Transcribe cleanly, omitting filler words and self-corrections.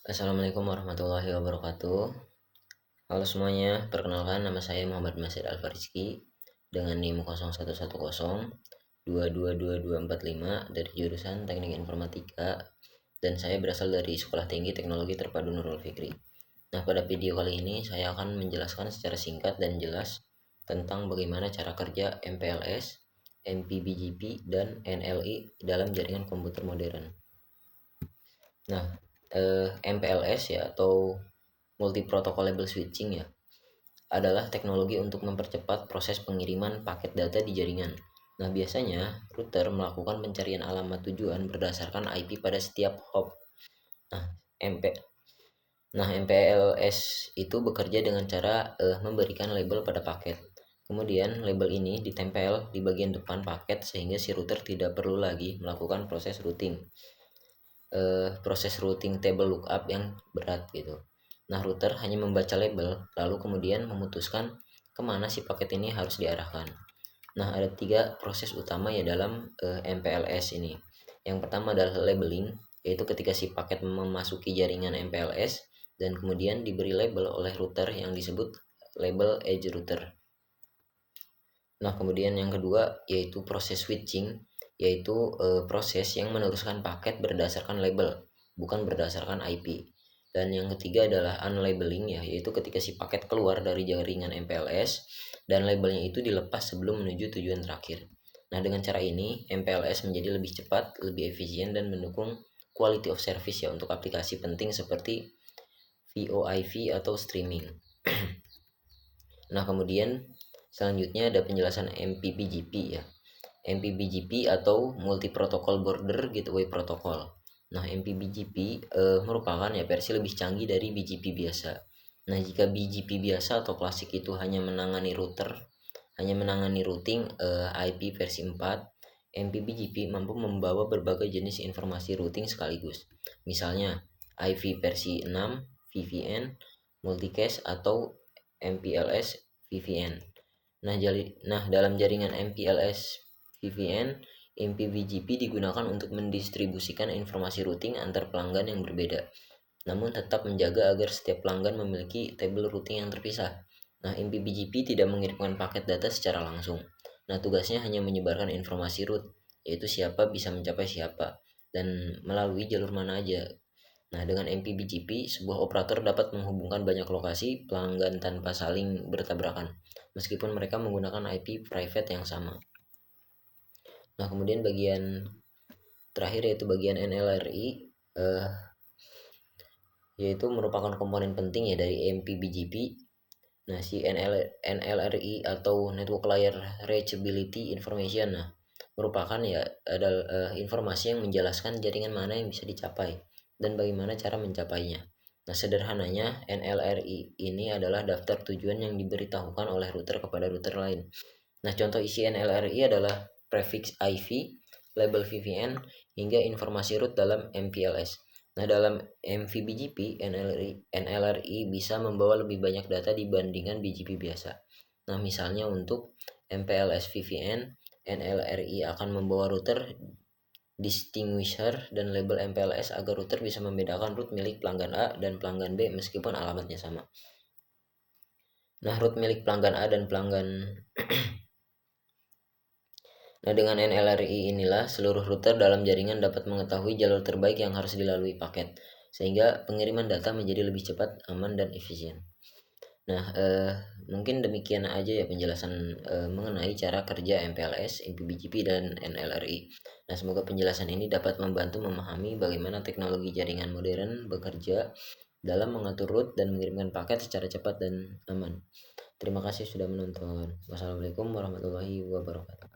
Assalamualaikum warahmatullahi wabarakatuh. Halo semuanya, perkenalkan nama saya Muhammad Masjid Alfarizki dengan NIM 0110222245 dari jurusan Teknik Informatika, dan saya berasal dari Sekolah Tinggi Teknologi Terpadu Nurul Fikri. Nah, pada video kali ini saya akan menjelaskan secara singkat dan jelas tentang bagaimana cara kerja MPLS, MPBGP, dan NLI dalam jaringan komputer modern. Nah, MPLS ya, atau Multi Protocol Label Switching ya, adalah teknologi untuk mempercepat proses pengiriman paket data di jaringan. Nah, biasanya router melakukan pencarian alamat tujuan berdasarkan IP pada setiap hop. Nah, MP MPLS itu bekerja dengan cara memberikan label pada paket. Kemudian label ini ditempel di bagian depan paket sehingga si router tidak perlu lagi melakukan proses routing table lookup yang berat gitu. Nah, router hanya membaca label lalu kemudian memutuskan kemana si paket ini harus diarahkan. Nah, ada 3 proses utama ya dalam MPLS ini. Yang pertama adalah labeling, yaitu ketika si paket memasuki jaringan MPLS dan kemudian diberi label oleh router yang disebut label edge router. Nah, kemudian yang kedua yaitu proses switching, yaitu proses yang meneruskan paket berdasarkan label, bukan berdasarkan IP. Dan yang ketiga adalah unlabeling ya, yaitu ketika si paket keluar dari jaringan MPLS dan labelnya itu dilepas sebelum menuju tujuan terakhir. Nah, dengan cara ini MPLS menjadi lebih cepat, lebih efisien, dan mendukung quality of service ya untuk aplikasi penting seperti VoIP atau streaming. Nah, kemudian selanjutnya ada penjelasan MPBGP ya. MPBGP atau Multi Protocol Border Gateway Protocol. Nah, MPBGP merupakan ya versi lebih canggih dari BGP biasa. Nah, jika BGP biasa atau klasik itu hanya menangani routing IP versi 4, MPBGP mampu membawa berbagai jenis informasi routing sekaligus. Misalnya IP versi 6, VPN, multicast, atau MPLS VPN. Nah, dalam jaringan MPLS VPN, MPBGP digunakan untuk mendistribusikan informasi routing antar pelanggan yang berbeda, namun tetap menjaga agar setiap pelanggan memiliki tabel routing yang terpisah. Nah, MPBGP tidak mengirimkan paket data secara langsung. Nah, tugasnya hanya menyebarkan informasi route, yaitu siapa bisa mencapai siapa, dan melalui jalur mana aja. Nah, dengan MPBGP, sebuah operator dapat menghubungkan banyak lokasi pelanggan tanpa saling bertabrakan, meskipun mereka menggunakan IP private yang sama. Nah, kemudian bagian terakhir yaitu bagian NLRI, yaitu merupakan komponen penting ya dari MPBGP. Nah, si NLRI atau Network Layer Reachability Information merupakan ya adalah informasi yang menjelaskan jaringan mana yang bisa dicapai dan bagaimana cara mencapainya. Nah, sederhananya NLRI ini adalah daftar tujuan yang diberitahukan oleh router kepada router lain. Nah, contoh isi NLRI adalah prefix IP, label VPN, hingga informasi route dalam MPLS. Nah, dalam MVBGP, NLRI bisa membawa lebih banyak data dibandingkan BGP biasa. Nah, misalnya untuk MPLS VPN, NLRI akan membawa router distinguisher dan label MPLS agar router bisa membedakan route milik pelanggan A dan pelanggan B meskipun alamatnya sama. Nah, route milik pelanggan A dan pelanggan Nah, dengan NLRI inilah seluruh router dalam jaringan dapat mengetahui jalur terbaik yang harus dilalui paket, sehingga pengiriman data menjadi lebih cepat, aman, dan efisien. Nah, mungkin demikian aja ya penjelasan mengenai cara kerja MPLS, MPBGP, dan NLRI. Nah, semoga penjelasan ini dapat membantu memahami bagaimana teknologi jaringan modern bekerja dalam mengatur route dan mengirimkan paket secara cepat dan aman. Terima kasih sudah menonton. Wassalamualaikum warahmatullahi wabarakatuh.